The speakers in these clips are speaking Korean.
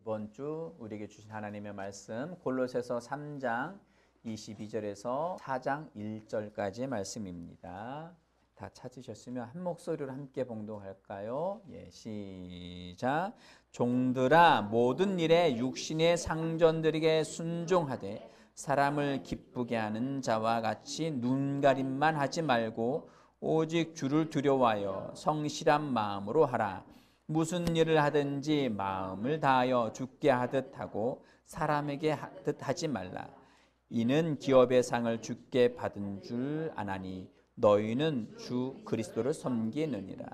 이번 주 우리에게 주신 하나님의 말씀 골로새서 3장 22절에서 4장 1절까지의 말씀입니다. 다 찾으셨으면 한 목소리로 함께 봉독할까요? 예, 시작. 종들아 모든 일에 육신의 상전들에게 순종하되 사람을 기쁘게 하는 자와 같이 눈가림만 하지 말고 오직 주를 두려워하여 성실한 마음으로 하라. 무슨 일을 하든지 마음을 다하여 주께 하듯 하고 사람에게 하듯 하지 말라. 이는 기업의 상을 주께 받은 줄 아나니 너희는 주 그리스도를 섬기느니라.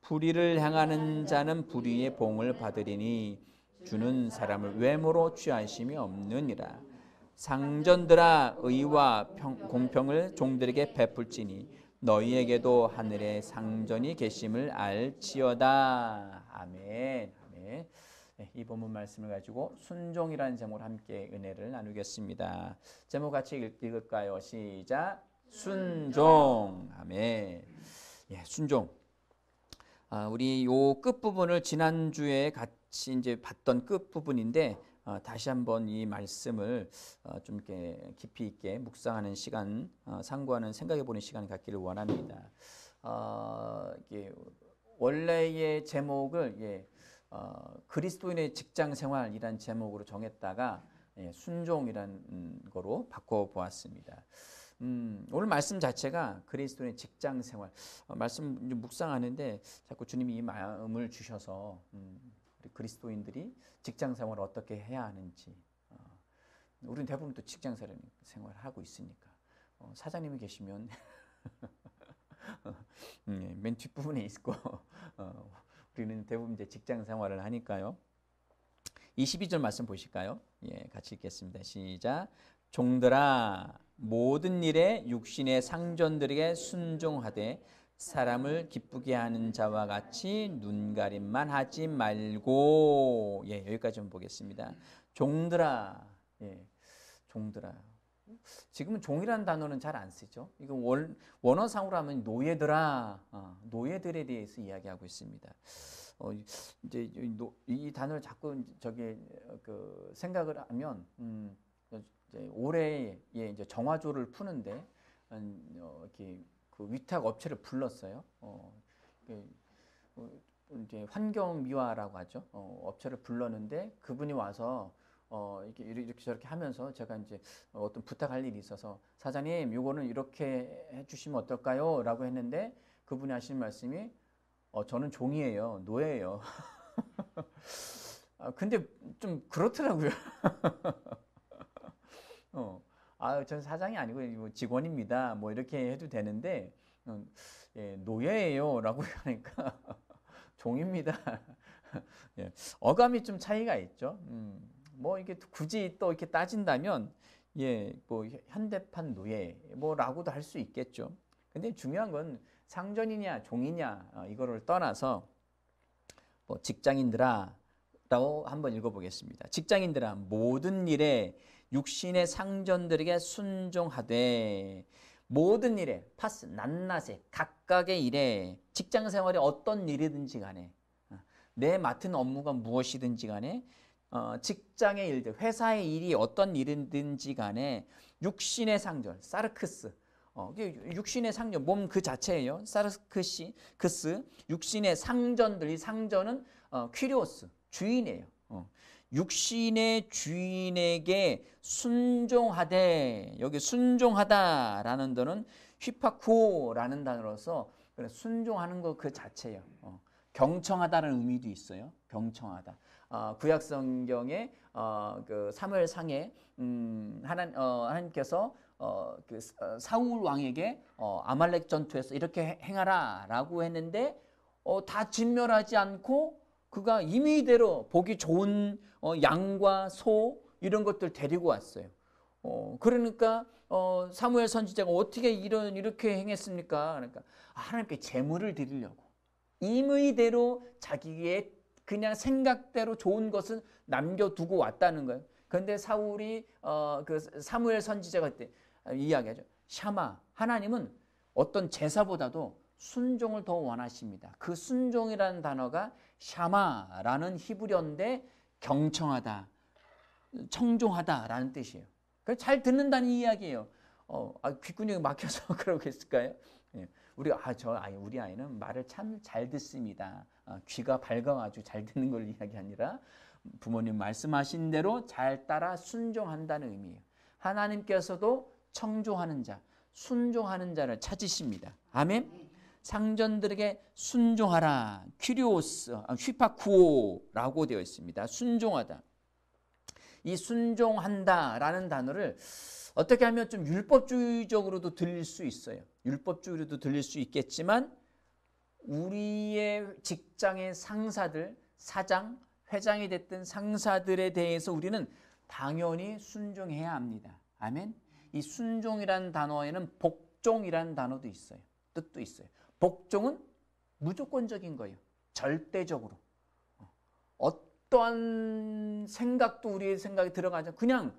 불의를 행하는 자는 불의의 봉을 받으리니 주는 사람을 외모로 취하심이 없느니라. 상전들아 의와 공평을 종들에게 베풀지니 너희에게도 하늘에 상전이 계심을 알지어다. 아멘. 아멘. 네, 이 본문 말씀을 가지고 순종이라는 제목으로 함께 은혜를 나누겠습니다. 제목 같이 읽을까요? 시작. 순종. 아멘. 예, 순종. 우리 요 끝 부분을 지난주에 같이 이제 봤던 끝 부분인데 다시 한번 이 말씀을 좀 이렇게 깊이 있게 묵상하는 시간, 상고하는 생각해 보는 시간을 갖기를 원합니다. 원래의 제목을 그리스도인의 직장 생활이란 제목으로 정했다가 순종이란 거로 바꿔 보았습니다. 오늘 말씀 자체가 그리스도인의 직장 생활, 말씀 묵상하는데 자꾸 주님이 이 마음을 주셔서 우리 그리스도인들이 직장 생활을 어떻게 해야 하는지, 우리는 대부분 또 직장 생활을 하고 있으니까 사장님이 계시면 맨 뒷부분에 있고 우리는 대부분 이제 직장 생활을 하니까요. 22절 말씀 보실까요? 예, 같이 읽겠습니다. 시작. 종들아 모든 일에 육신의 상전들에게 순종하되 사람을 기쁘게 하는 자와 같이 눈가림만 하지 말고. 예, 여기까지 좀 보겠습니다. 종들아. 예, 종들아. 지금은 종이라는 단어는 잘 안 쓰죠. 이거 원어상으로 하면 노예들아, 노예들에 대해서 이야기하고 있습니다. 이제 이 단어를 자꾸 생각을 하면 이제 올해 이제 정화조를 푸는데 이렇게 그 위탁 업체를 불렀어요. 이제 환경미화라고 하죠. 업체를 불렀는데 그분이 와서 이렇게 저렇게 하면서 제가 이제 어떤 부탁할 일이 있어서 사장님 요거는 이렇게 해주시면 어떨까요? 라고 했는데 그분이 하시는 말씀이 저는 종이에요. 노예예요. 근데 좀 그렇더라고요. 전 사장이 아니고 직원입니다. 뭐 이렇게 해도 되는데 예, 노예예요 라고 하니까 종입니다. 예, 어감이 좀 차이가 있죠. 뭐 이게 굳이 또 이렇게 따진다면 예, 뭐 현대판 노예 뭐라고도 할 수 있겠죠. 근데 중요한 건 상전이냐 종이냐 이거를 떠나서 뭐 직장인들아 라고 한번 읽어보겠습니다. 직장인들아 모든 일에 육신의 상전들에게 순종하되. 모든 일에 파스 낱낱에 각각의 일에 직장 생활이 어떤 일이든지 간에 내 맡은 업무가 무엇이든지 간에 직장의 일들 회사의 일이 어떤 일이든지 간에 육신의 상전 사르크스 육신의 상전 몸 그 자체예요. 사르크스 육신의 상전들. 이 상전은 퀴리오스 주인이에요. 육신의 주인에게 순종하되. 여기 순종하다라는 단어는 휘파쿠오라는 단어로서 순종하는 것 그 자체예요. 경청하다는 의미도 있어요. 경청하다. 구약 성경에 그 사무엘상에 하나님께서 그 사울 왕에게 아말렉 전투에서 이렇게 행하라라고 했는데 다 진멸하지 않고 그가 임의대로 보기 좋은 양과 소 이런 것들 데리고 왔어요. 그러니까 사무엘 선지자가 어떻게 이렇게 행했습니까? 그러니까 하나님께 제물을 드리려고 임의대로 자기의 그냥 생각대로 좋은 것은 남겨두고 왔다는 거예요. 그런데 사울이 그 사무엘 선지자가 그때 이야기하죠. 샤마, 하나님은 어떤 제사보다도 순종을 더 원하십니다. 그 순종이라는 단어가 샤마라는 히브리어인데 경청하다, 청종하다라는 뜻이에요. 잘 듣는다는 이야기예요. 귓구녕이 막혀서 그러고 있을까요? 예. 우리 아이는 말을 참 잘 듣습니다. 귀가 밝아가지고 잘 듣는 걸 이야기 아니라 부모님 말씀하신 대로 잘 따라 순종한다는 의미예요. 하나님께서도 청종하는 자, 순종하는 자를 찾으십니다. 아멘. 상전들에게 순종하라. 퀴리오스, 휘파쿠오라고 되어 있습니다. 순종하다. 이 순종한다라는 단어를 어떻게 하면 좀 율법주의적으로도 들릴 수 있어요. 율법주의로도 들릴 수 있겠지만 우리의 직장의 상사들, 사장, 회장이 됐든 상사들에 대해서 우리는 당연히 순종해야 합니다. 아멘. 이 순종이라는 단어에는 복종이라는 단어도 있어요. 뜻도 있어요. 복종은 무조건적인 거예요. 절대적으로. 어떠한 생각도 우리의 생각이 들어가지 않고 그냥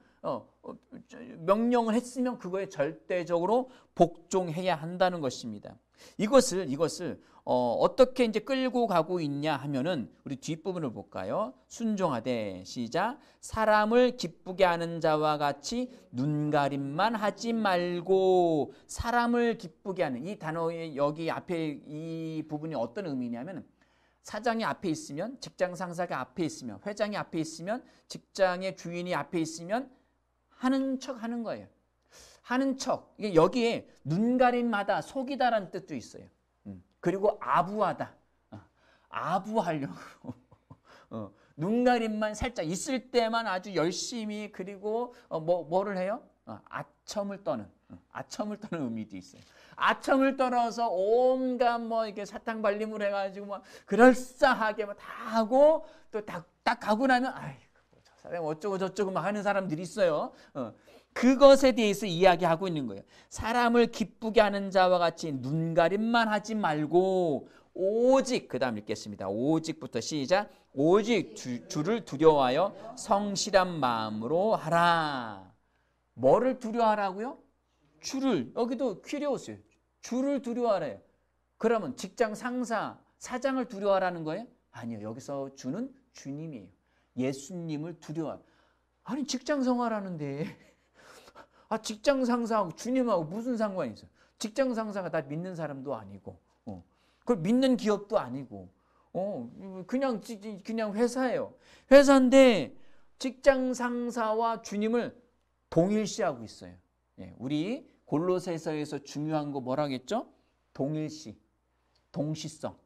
명령을 했으면 그거에 절대적으로 복종해야 한다는 것입니다. 이것을 어떻게 이제 끌고 가고 있냐 하면은 우리 뒷부분을 볼까요? 순종하되 시작. 사람을 기쁘게 하는 자와 같이 눈가림만 하지 말고. 사람을 기쁘게 하는 이 단어의 여기 앞에 이 부분이 어떤 의미냐면 사장이 앞에 있으면, 직장 상사가 앞에 있으면, 회장이 앞에 있으면, 직장의 주인이 앞에 있으면 하는 척 하는 거예요. 하는 척. 이게 여기에 눈가림하다, 속이다라는 뜻도 있어요. 그리고 아부하다. 아부하려고. 눈가림만 살짝 있을 때만 아주 열심히 그리고 뭐를 해요? 아첨을 떠는. 아첨을 떠는 의미도 있어요. 아첨을 떨어서 온갖 이게 사탕 발림을 해가지고 막 그럴싸하게 다 하고 또 딱 가고 나면 아이고 저 사람 어쩌고 저쩌고 막 하는 사람들이 있어요. 그것에 대해서 이야기하고 있는 거예요. 사람을 기쁘게 하는 자와 같이 눈가림만 하지 말고 오직, 그 다음 읽겠습니다. 오직부터 시작. 오직 주를 두려워하여 성실한 마음으로 하라. 뭐를 두려워하라고요? 주를. 여기도 퀴리오스예요. 주를 두려워하래요. 그러면 직장 상사, 사장을 두려워하라는 거예요? 아니요. 여기서 주는 주님이에요. 예수님을 두려워하라. 아니 직장 생활하는데 직장 상사하고 주님하고 무슨 상관이 있어요? 직장 상사가 나 믿는 사람도 아니고 그걸 믿는 기업도 아니고 그냥 회사예요. 회사인데 직장 상사와 주님을 동일시하고 있어요. 우리 골로새서에서 중요한 거 뭐라겠죠? 동일시, 동시성.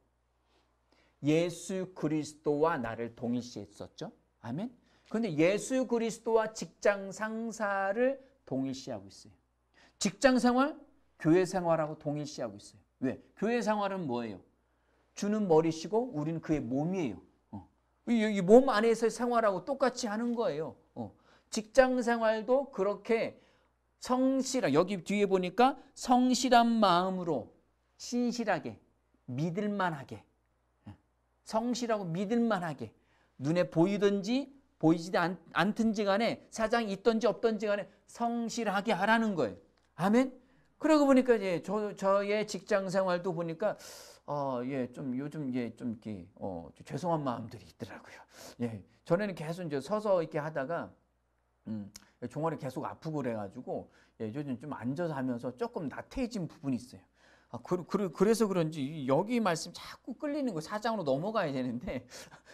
예수 그리스도와 나를 동일시했었죠. 아멘. 그런데 예수 그리스도와 직장 상사를 동일시하고 있어요. 직장 생활, 교회 생활하고 동일시하고 있어요. 왜? 교회 생활은 뭐예요? 주는 머리시고 우리는 그의 몸이에요. 이 몸 안에서 생활하고 똑같이 하는 거예요. 직장 생활도 그렇게 성실한, 여기 뒤에 보니까 성실한 마음으로 신실하게 믿을만하게, 성실하고 믿을만하게, 눈에 보이든지 보이지 않든지 간에 사장이 있든지 없든지 간에 성실하게 하라는 거예요. 아멘. 그러고 보니까 이제 저의 직장 생활도 보니까 좀 요즘 좀 이렇게 죄송한 마음들이 있더라고요. 전에는 계속 이제 서서 이렇게 하다가 종아리 계속 아프고 그래가지고 요즘 좀 앉아서 하면서 조금 나태해진 부분이 있어요. 그래서 그런지 여기 말씀 자꾸 끌리는 거예요. 사장으로 넘어가야 되는데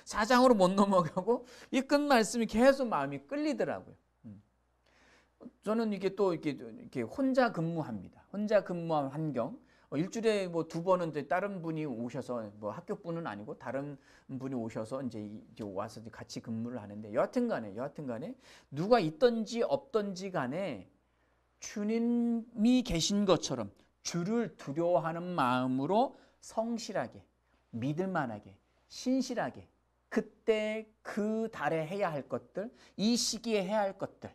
사장으로 못 넘어가고 이 끝 말씀이 계속 마음이 끌리더라고요. 저는 이게 또 이렇게 혼자 근무합니다. 혼자 근무한 환경. 일주일에 두 번은 이제 다른 분이 오셔서 학교 분은 아니고 다른 분이 오셔서 이제 와서 같이 근무를 하는데 여하튼 간에 누가 있든지 없든지 간에 주님이 계신 것처럼 주를 두려워하는 마음으로 성실하게, 믿을만하게, 신실하게 그때 그 달에 해야 할 것들, 이 시기에 해야 할 것들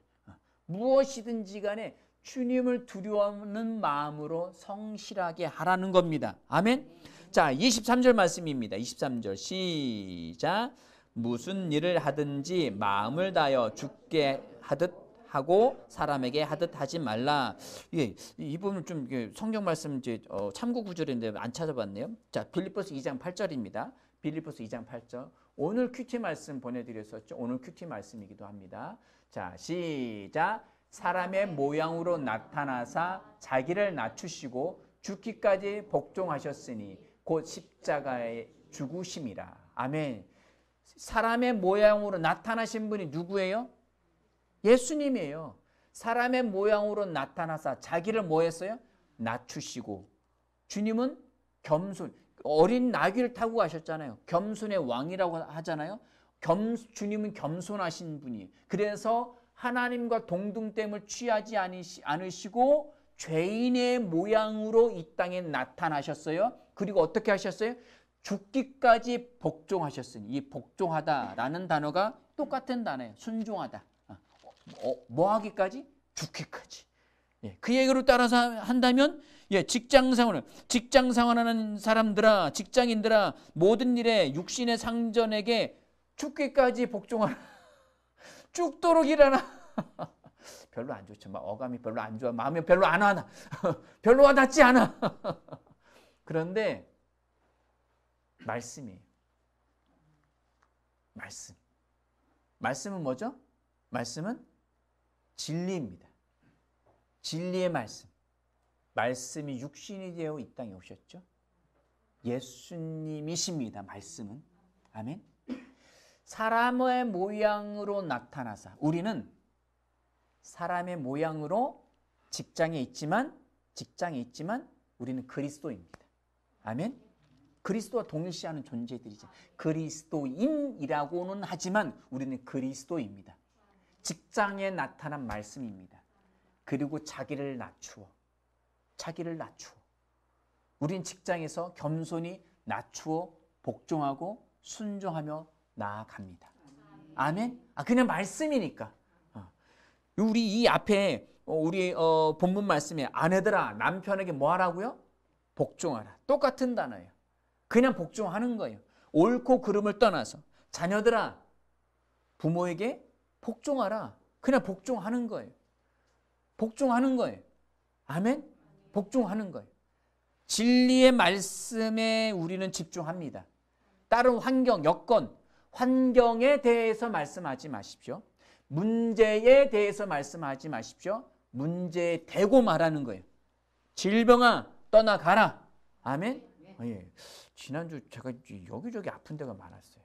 무엇이든지 간에 주님을 두려워하는 마음으로 성실하게 하라는 겁니다. 아멘. 자, 23절 말씀입니다. 23절 시작. 무슨 일을 하든지 마음을 다하여 주께 하듯 하고 사람에게 하듯 하지 말라. 이 부분은 좀 성경 말씀 이제 참고 구절인데 안 찾아봤네요. 자, 빌립보서 2장 8절입니다. 빌립보서 2장 8절. 오늘 큐티 말씀 보내드렸었죠. 오늘 큐티 말씀이기도 합니다. 자, 시작. 사람의 모양으로 나타나사 자기를 낮추시고 죽기까지 복종하셨으니 곧 십자가에 죽으심이라. 아멘. 사람의 모양으로 나타나신 분이 누구예요? 예수님이에요. 사람의 모양으로 나타나사 자기를 뭐 했어요? 낮추시고. 주님은 겸손, 어린 나귀를 타고 가셨잖아요. 겸손의 왕이라고 하잖아요. 주님은 겸손하신 분이에요. 그래서 하나님과 동등됨을 취하지 않으시고 죄인의 모양으로 이 땅에 나타나셨어요. 그리고 어떻게 하셨어요? 죽기까지 복종하셨으니. 이 복종하다라는 단어가 똑같은 단어예요. 순종하다. 뭐 하기까지? 죽기까지. 예, 그 얘기로 따라서 한다면 직장 생활하는 사람들아, 직장인들아, 모든 일에 육신의 상전에게 죽기까지 복종하라. 죽도록 일하라. 별로 안 좋죠. 막 어감이 별로 안 좋아. 마음이 별로 안 와나. 별로 와닿지 않아. 그런데 말씀이에요. 말씀은 뭐죠? 말씀은 진리입니다. 진리의 말씀. 말씀이 육신이 되어 이 땅에 오셨죠. 예수님이십니다. 말씀은. 아멘. 사람의 모양으로 나타나사. 우리는 사람의 모양으로 직장에 있지만 우리는 그리스도입니다. 아멘. 그리스도와 동일시하는 존재들이죠. 그리스도인이라고는 하지만 우리는 그리스도입니다. 직장에 나타난 말씀입니다. 그리고 자기를 낮추어. 우린 직장에서 겸손히 낮추어 복종하고 순종하며 나아갑니다. 아멘. 그냥 말씀이니까. 우리 이 앞에 우리 본문 말씀에 아내들아 남편에게 뭐 하라고요? 복종하라. 똑같은 단어예요. 그냥 복종하는 거예요. 옳고 그름을 떠나서. 자녀들아 부모에게 복종하라. 그냥 복종하는 거예요. 아멘. 복종하는 거예요. 진리의 말씀에 우리는 집중합니다. 다른 환경, 여건, 환경에 대해서 말씀하지 마십시오. 문제에 대해서 말씀하지 마십시오. 문제에 대고 말하는 거예요. 질병아 떠나가라. 아멘. 예. 지난주 제가 여기저기 아픈 데가 많았어요.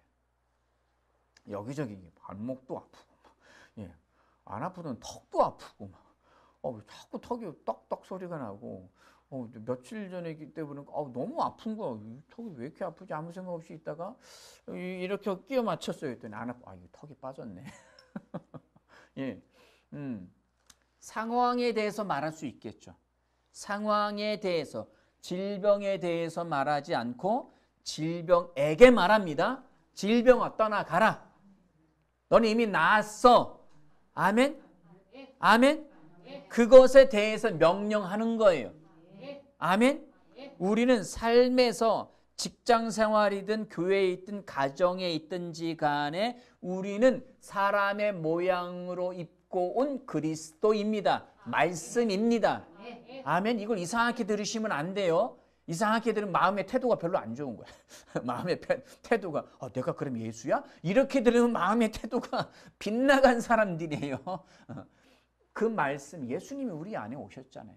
여기저기 발목도 아프고, 안 아프던 턱도 아프고, 자꾸 턱이 떡떡 소리가 나고, 며칠 전에 때문에 너무 아픈 거야. 턱이 왜 이렇게 아프지? 아무 생각 없이 있다가 이렇게 끼워 맞췄어요. 했더니 안 아파. 이거 턱이 빠졌네. 예, 상황에 대해서 말할 수 있겠죠. 상황에 대해서, 질병에 대해서 말하지 않고 질병에게 말합니다. 질병아 떠나가라. 너는 이미 나았어. 아멘. 아멘. 그것에 대해서 명령하는 거예요. 아멘. 우리는 삶에서 직장 생활이든 교회에 있든 가정에 있든지 간에 우리는 사람의 모양으로 입고 온 그리스도입니다. 말씀입니다. 아멘. 이걸 이상하게 들으시면 안 돼요. 이상하게 들으면 마음의 태도가 별로 안 좋은 거야. 마음의 태도가 내가 그럼 예수야? 이렇게 들으면 마음의 태도가 빗나간 사람들이에요. 그 말씀, 예수님이 우리 안에 오셨잖아요.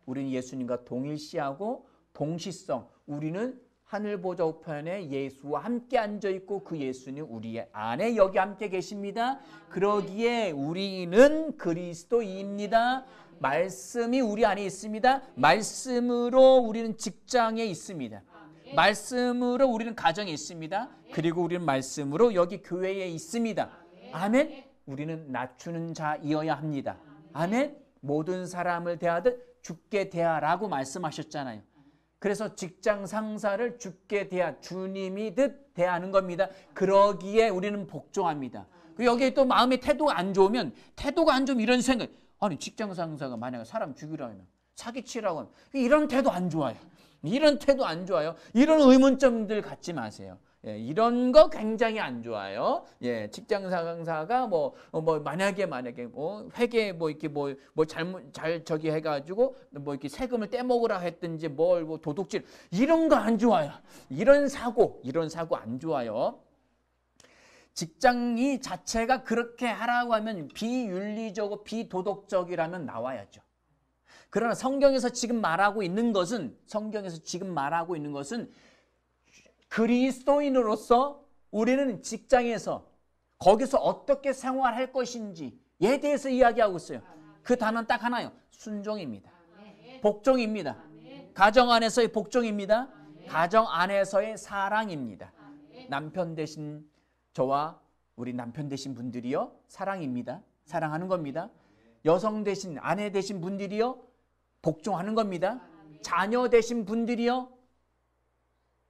우리는 예수님과 동일시하고 동시성. 우리는 하늘 보좌 우편에 예수와 함께 앉아있고 그 예수님 우리 안에 여기 함께 계십니다. 그러기에 우리는 그리스도입니다. 말씀이 우리 안에 있습니다. 말씀으로 우리는 직장에 있습니다. 말씀으로 우리는 가정에 있습니다. 그리고 우리는 말씀으로 여기 교회에 있습니다. 아멘. 우리는 낮추는 자이어야 합니다. 아멘. 모든 사람을 대하듯 주께 대하라고 말씀하셨잖아요. 그래서 직장 상사를 주께 주님이 듯 대하는 겁니다. 그러기에 우리는 복종합니다. 여기에 또 마음의 태도가 안 좋으면 이런 생각. 아니 직장 상사가 만약에 사람 죽이라고 하면 사기치라고 하면 이런 태도 안 좋아요. 이런 의문점들 갖지 마세요. 예, 이런 거 굉장히 안 좋아요. 예, 직장 상사가 만약에 회계 잘못 저기 해가지고 이렇게 세금을 떼먹으라 했든지 도둑질 이런 거 안 좋아요. 이런 사고 안 좋아요. 직장이 자체가 그렇게 하라고 하면 비윤리적이고 비도덕적이라면 나와야죠. 그러나 성경에서 지금 말하고 있는 것은 그리스도인으로서 우리는 직장에서 거기서 어떻게 생활할 것인지에 대해서 이야기하고 있어요. 그 단어는 딱 하나요. 순종입니다. 복종입니다. 가정 안에서의 복종입니다. 가정 안에서의 사랑입니다. 남편 되신 저와 우리 남편 되신 분들이요. 사랑입니다. 사랑하는 겁니다. 여성 되신 아내 되신 분들이요. 복종하는 겁니다. 자녀 되신 분들이요.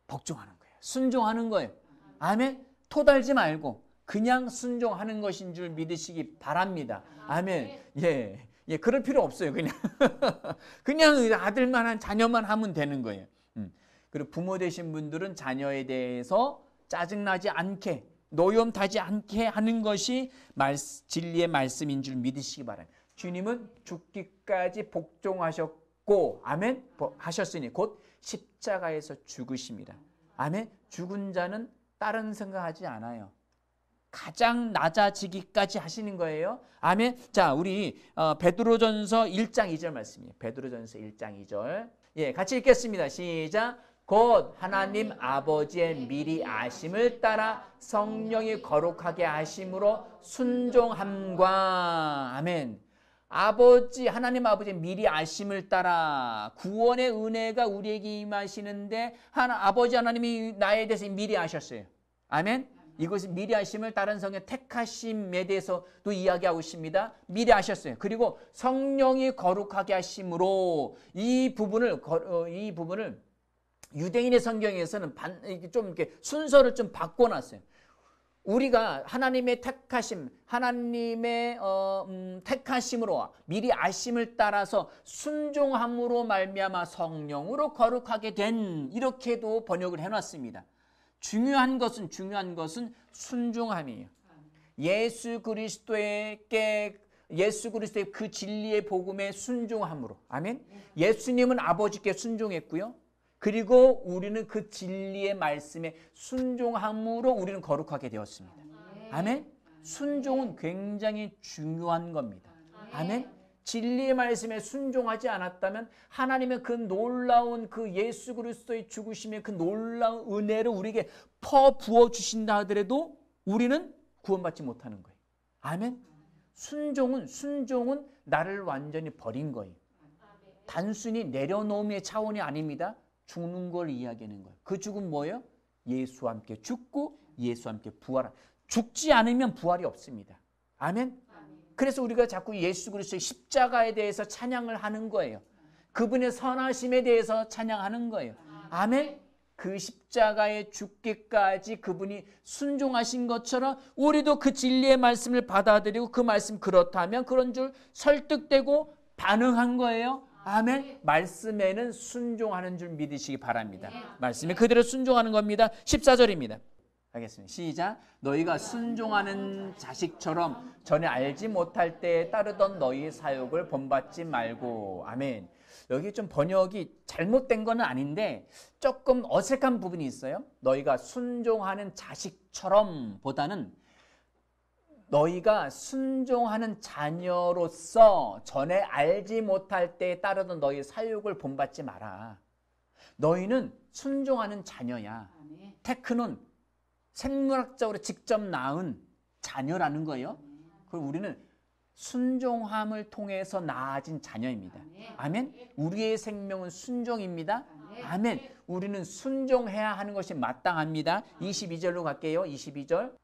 복종하는 거예요. 순종하는 거예요. 아멘. 토달지 말고 그냥 순종하는 것인 줄 믿으시기 바랍니다. 아멘. 예, 그럴 필요 없어요. 그냥 아들만 자녀만 하면 되는 거예요. 그리고 부모 되신 분들은 자녀에 대해서 짜증나지 않게 노염 타지 않게 하는 것이 진리의 말씀인 줄 믿으시기 바랍니다. 주님은 죽기까지 복종하셨고 아멘 하셨으니 곧 십자가에서 죽으십니다. 아멘. 죽은 자는 다른 생각하지 않아요. 가장 낮아지기까지 하시는 거예요. 아멘. 자, 우리 베드로전서 1장 2절 말씀이에요. 베드로전서 1장 2절. 예, 같이 읽겠습니다. 시작. 곧 하나님 아버지의 미리 아심을 따라 성령이 거룩하게 하심으로 순종함과 아멘. 하나님 아버지의 미리 아심을 따라 구원의 은혜가 우리에게 임하시는데 아버지 하나님이 나에 대해서 미리 아셨어요. 아멘. 이것이 미리 아심을 다른 성의 택하심에 대해서도 이야기하고 있습니다. 미리 아셨어요. 그리고 성령이 거룩하게 하심으로 이 부분을 유대인의 성경에서는 좀 이렇게 순서를 좀 바꿔놨어요. 우리가 하나님의 택하심, 하나님의 택하심으로 미리 아심을 따라서 순종함으로 말미암아 성령으로 거룩하게 된 이렇게도 번역을 해놨습니다. 중요한 것은 순종함이에요. 예수 그리스도의 그 진리의 복음에 순종함으로. 아멘. 예수님은 아버지께 순종했고요. 그리고 우리는 그 진리의 말씀에 순종함으로 우리는 거룩하게 되었습니다. 아멘. 순종은 굉장히 중요한 겁니다. 아멘. 진리의 말씀에 순종하지 않았다면 하나님의 그 놀라운 그 예수 그리스도의 죽으심의 그 놀라운 은혜를 우리에게 퍼부어 주신다 하더라도 우리는 구원받지 못하는 거예요. 아멘. 순종은 나를 완전히 버린 거예요. 단순히 내려놓음의 차원이 아닙니다. 죽는 걸 이야기하는 거예요. 그 죽음 뭐예요? 예수와 함께 죽고 예수와 함께 부활한. 죽지 않으면 부활이 없습니다. 아멘. 그래서 우리가 자꾸 예수 그리스도의 십자가에 대해서 찬양을 하는 거예요. 그분의 선하심에 대해서 찬양하는 거예요. 아멘. 그 십자가에 죽기까지 그분이 순종하신 것처럼 우리도 그 진리의 말씀을 받아들이고 그 말씀 그렇다면 그런 줄 설득되고 반응한 거예요. 아멘. 말씀에는 순종하는 줄 믿으시기 바랍니다. 말씀에 그대로 순종하는 겁니다. 14절입니다. 하겠습니다. 시작. 너희가 순종하는 자식처럼 전에 알지 못할 때에 따르던 너희 사욕을 본받지 말고. 아멘. 여기 좀 번역이 잘못된 건 아닌데 조금 어색한 부분이 있어요. 너희가 순종하는 자식처럼 보다는 너희가 순종하는 자녀로서 전에 알지 못할 때에 따르던 너희 사욕을 본받지 마라. 너희는 순종하는 자녀야. 테크는 생물학적으로 직접 낳은 자녀라는 거예요. 그리고 우리는 순종함을 통해서 낳아진 자녀입니다. 아멘. 우리의 생명은 순종입니다. 아멘. 우리는 순종해야 하는 것이 마땅합니다. 22절로 갈게요. 22절.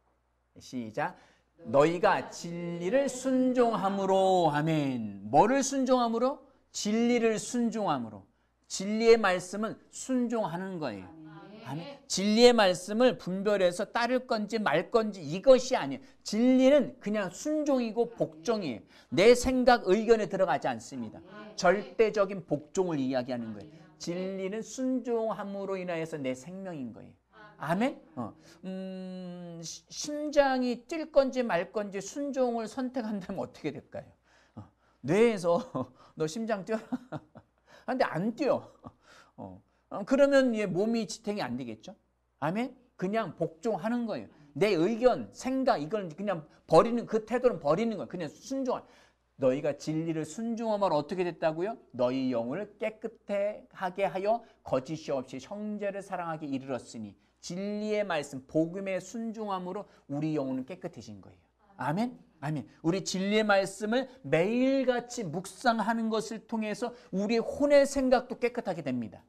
시작. 너희가 진리를 순종함으로. 아멘. 뭐를 순종함으로? 진리를 순종함으로. 진리의 말씀은 순종하는 거예요. 아멘. 진리의 말씀을 분별해서 따를 건지 말 건지 이것이 아니에요. 진리는 그냥 순종이고 복종이에요. 내 생각, 의견에 들어가지 않습니다. 절대적인 복종을 이야기하는 거예요. 진리는 순종함으로 인하여서 내 생명인 거예요. 아멘? 심장이 뛸 건지 말 건지 순종을 선택한다면 어떻게 될까요? 뇌에서 너 심장 뛰어라. 근데 안 뛰어. 그러면 얘 몸이 지탱이 안 되겠죠? 아멘? 그냥 복종하는 거예요. 내 의견, 생각 이걸 그냥 버리는 그 태도는 버리는 거예요. 그냥 순종할. 너희가 진리를 순종하면 어떻게 됐다고요? 너희 영을 깨끗하게 하여 거짓이 없이 형제를 사랑하게 이르렀으니 진리의 말씀, 복음의 순종함으로 우리 영혼은 깨끗해진 거예요. 아멘? 아멘. 우리 진리의 말씀을 매일같이 묵상하는 것을 통해서 우리의 혼의 생각도 깨끗하게 됩니다.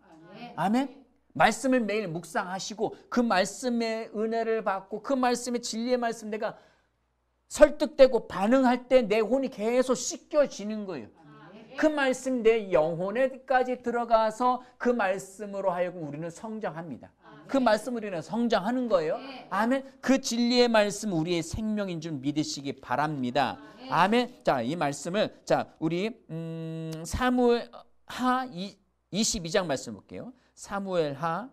아멘? 말씀을 매일 묵상하시고 그 말씀의 은혜를 받고 그 말씀의 진리의 말씀 내가 설득되고 반응할 때 내 혼이 계속 씻겨지는 거예요. 그 말씀 내 영혼에까지 들어가서 그 말씀으로 하여금 우리는 성장합니다. 그 말씀으로 인해 성장하는 거예요. 아멘. 그 진리의 말씀 우리의 생명인 줄 믿으시기 바랍니다. 아멘. 자, 이 말씀을 자 우리 사무엘하 22장 말씀 볼게요. 사무엘하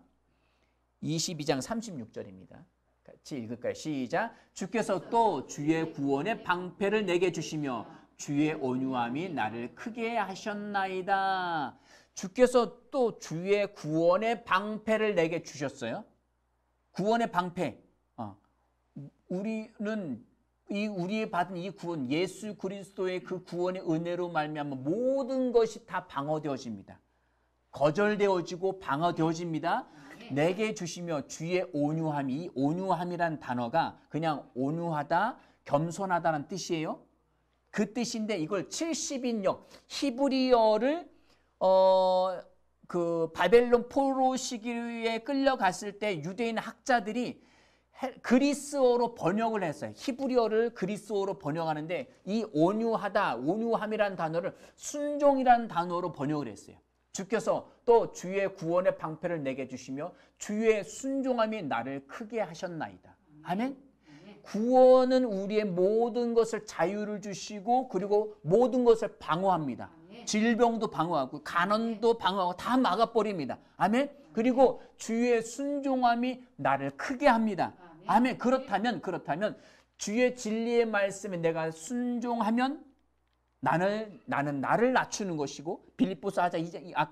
22장 36절입니다. 같이 읽을까요? 시작. 주께서 또 주의 구원의 방패를 내게 주시며 주의 온유함이 나를 크게 하셨나이다. 주께서 또 주의 구원의 방패를 내게 주셨어요. 구원의 방패. 우리는 우리 받은 이 구원, 예수 그리스도의 그 구원의 은혜로 말미암아 모든 것이 다 방어되어집니다. 거절되어지고 방어되어집니다. 내게 주시며 주의 온유함이, 이 온유함이란 단어가 그냥 온유하다, 겸손하다는 뜻이에요. 그 뜻인데 이걸 70인역 히브리어를 그 바벨론 포로 시기에 끌려갔을 때 유대인 학자들이 그리스어로 번역을 했어요. 히브리어를 그리스어로 번역하는데 이 온유하다, 온유함이라는 단어를 순종이라는 단어로 번역을 했어요. 주께서 또 주의 구원의 방패를 내게 주시며 주의 순종함이 나를 크게 하셨나이다. 아멘. 구원은 우리의 모든 것을 자유를 주시고 그리고 모든 것을 방어합니다. 질병도 방어하고 가난도 방어하고 다 막아버립니다. 아멘. 그리고 주의 순종함이 나를 크게 합니다. 아멘. 그렇다면 주의 진리의 말씀에 내가 순종하면 나는 나를 낮추는 것이고 빌립보서 아까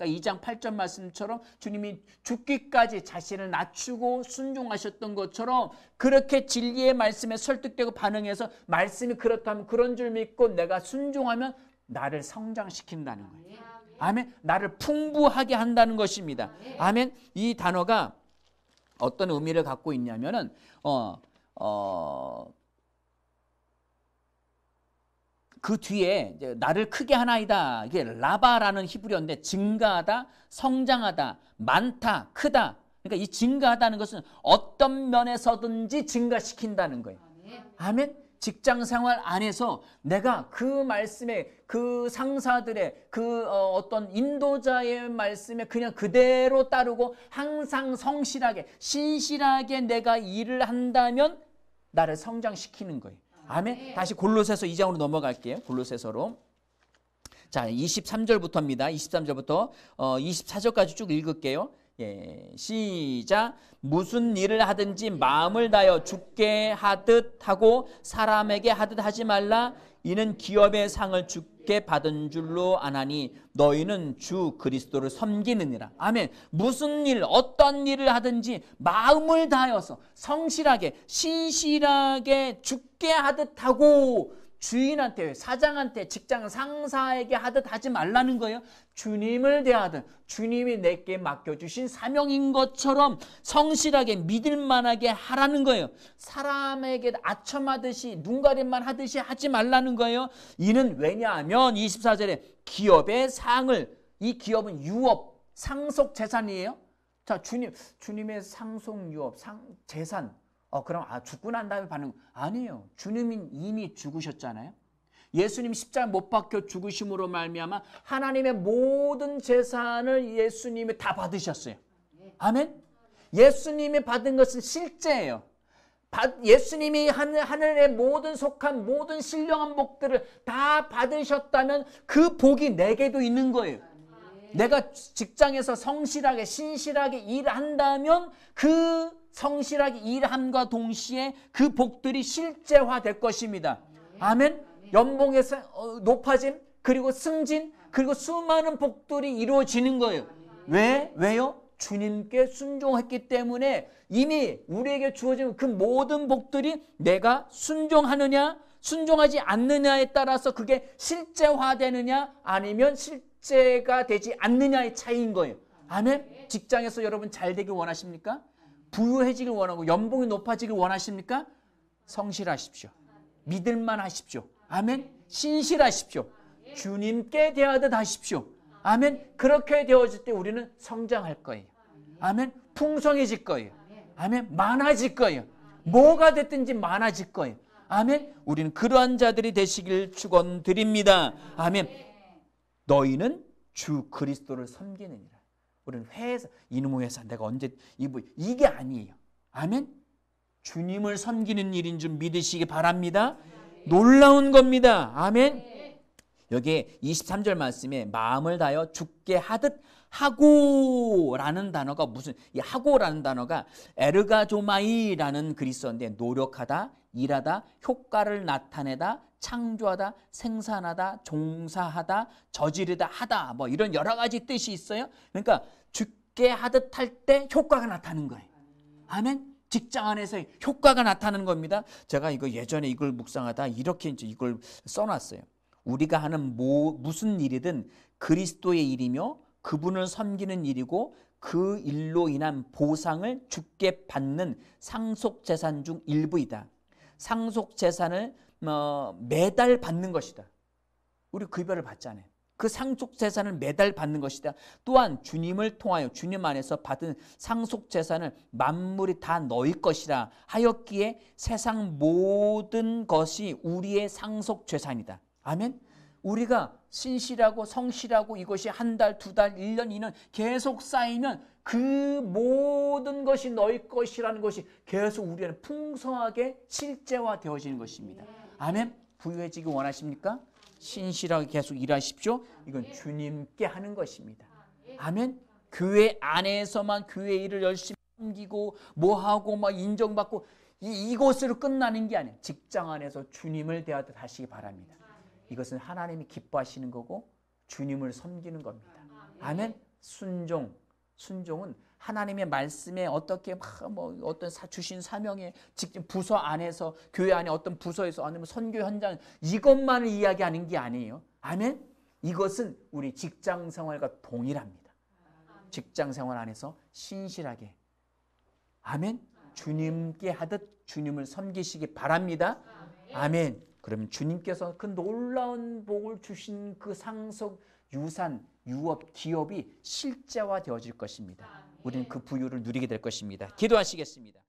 2장 8절 말씀처럼 주님이 죽기까지 자신을 낮추고 순종하셨던 것처럼 그렇게 진리의 말씀에 설득되고 반응해서 말씀이 그렇다면 그런 줄 믿고 내가 순종하면 나를 성장시킨다는 거예요. 아멘. 나를 풍부하게 한다는 것입니다. 아멘. 이 단어가 어떤 의미를 갖고 있냐면은 그 뒤에 이제 나를 크게 하나이다. 이게 라바라는 히브리어인데 증가하다, 성장하다, 많다, 크다. 그러니까 이 증가하다는 것은 어떤 면에서든지 증가시킨다는 거예요. 아멘. 직장 생활 안에서 내가 그 말씀에 그 상사들의 그 어떤 인도자의 말씀에 그냥 그대로 따르고 항상 성실하게 신실하게 내가 일을 한다면 나를 성장시키는 거예요. 아멘. 다시 골로새서 2장으로 넘어갈게요. 골로새서로. 자, 23절부터입니다. 23절부터 24절까지 쭉 읽을게요. 예, 시작. 무슨 일을 하든지 마음을 다하여 주께 하듯 하고 사람에게 하듯 하지 말라. 이는 기업의 상을 주께 받은 줄로 아나니 너희는 주 그리스도를 섬기느니라. 아멘. 무슨 일, 어떤 일을 하든지 마음을 다하여서 성실하게 신실하게 주께 하듯 하고 주인한테, 사장한테, 직장 상사에게 하듯 하지 말라는 거예요. 주님을 대하듯 주님이 내게 맡겨주신 사명인 것처럼 성실하게 믿을만하게 하라는 거예요. 사람에게 아첨하듯이 눈가림만 하듯이 하지 말라는 거예요. 이는 왜냐하면 24절에 기업의 상을, 이 기업은 유업, 상속 재산이에요. 자, 주님의 상속 유업, 재산. 그럼 죽고 난 다음에 받는 거 아니에요. 주님이 이미 죽으셨잖아요. 예수님 십자가 못 박혀 죽으심으로 말미암아 하나님의 모든 재산을 예수님이 다 받으셨어요. 아멘. 예수님이 받은 것은 실제예요. 예수님이 하늘의 모든 속한 모든 신령한 복들을 다 받으셨다면 그 복이 내게도 있는 거예요. 내가 직장에서 성실하게 신실하게 일한다면 그 성실하게 일함과 동시에 그 복들이 실제화될 것입니다. 아멘. 연봉의 높아짐, 그리고 승진, 그리고 수많은 복들이 이루어지는 거예요. 왜요? 주님께 순종했기 때문에 이미 우리에게 주어진 그 모든 복들이 내가 순종하느냐 순종하지 않느냐에 따라서 그게 실제화되느냐 아니면 실제가 되지 않느냐의 차이인 거예요. 아멘. 직장에서 여러분 잘 되길 원하십니까? 부유해지길 원하고 연봉이 높아지길 원하십니까? 성실하십시오. 믿을만 하십시오. 아멘. 신실하십시오. 주님께 대하듯 하십시오. 아멘. 그렇게 되어질 때 우리는 성장할 거예요. 아멘. 풍성해질 거예요. 아멘. 많아질 거예요. 뭐가 됐든지 많아질 거예요. 아멘. 우리는 그러한 자들이 되시길 축원드립니다. 아멘. 너희는 주 그리스도를 섬기느니라. 우리는 회사, 이놈의 회사 내가 언제 이게 아니에요. 아멘. 주님을 섬기는 일인 줄 믿으시기 바랍니다. 놀라운 겁니다. 아멘. 여기에 23절 말씀에 마음을 다하여 죽게 하듯 하고라는 단어가 이 하고라는 단어가 에르가조마이라는 그리스어인데 노력하다, 일하다, 효과를 나타내다, 창조하다, 생산하다, 종사하다, 저지르다, 하다 뭐 이런 여러 가지 뜻이 있어요. 그러니까 죽게 하듯 할 때 효과가 나타나는 거예요. 아멘. 직장 안에서 효과가 나타나는 겁니다. 제가 이거 예전에 이걸 묵상하다 이렇게 이제 이걸 써놨어요. 우리가 하는 무슨 일이든 그리스도의 일이며 그분을 섬기는 일이고 그 일로 인한 보상을 주께 받는 상속재산 중 일부이다. 상속재산을 매달 받는 것이다. 우리 급여를 받잖아요. 그 상속재산을 매달 받는 것이다. 또한 주님을 통하여 주님 안에서 받은 상속재산을 만물이 다 너희 것이라 하였기에 세상 모든 것이 우리의 상속재산이다. 아멘. 우리가 신실하고 성실하고 이것이 한 달, 두 달, 1년, 2년 계속 쌓이면 그 모든 것이 너희 것이라는 것이 계속 우리는 풍성하게 실제화되어지는 것입니다. 아멘. 부유해지기 원하십니까? 신실하게 계속 일하십시오. 이건 주님께 하는 것입니다. 아멘. 교회 안에서만 교회 일을 열심히 섬기고 뭐하고 막 인정받고 이것으로 끝나는 게 아니에요. 직장 안에서 주님을 대하듯 하시기 바랍니다. 이것은 하나님이 기뻐하시는 거고 주님을 섬기는 겁니다. 아멘. 순종은 하나님의 말씀에 어떻게 어떤 주신 사명에 직접 부서 안에서 교회 안에 어떤 부서에서 아니면 선교 현장 이것만을 이야기하는 게 아니에요. 아멘. 이것은 우리 직장 생활과 동일합니다. 직장 생활 안에서 신실하게 아멘. 주님께 하듯 주님을 섬기시기 바랍니다. 아멘. 그러면 주님께서 그 놀라운 복을 주신 그 상속, 유산, 유업, 기업이 실제화되어질 것입니다. 우리는 그 부유를 누리게 될 것입니다. 기도하시겠습니다.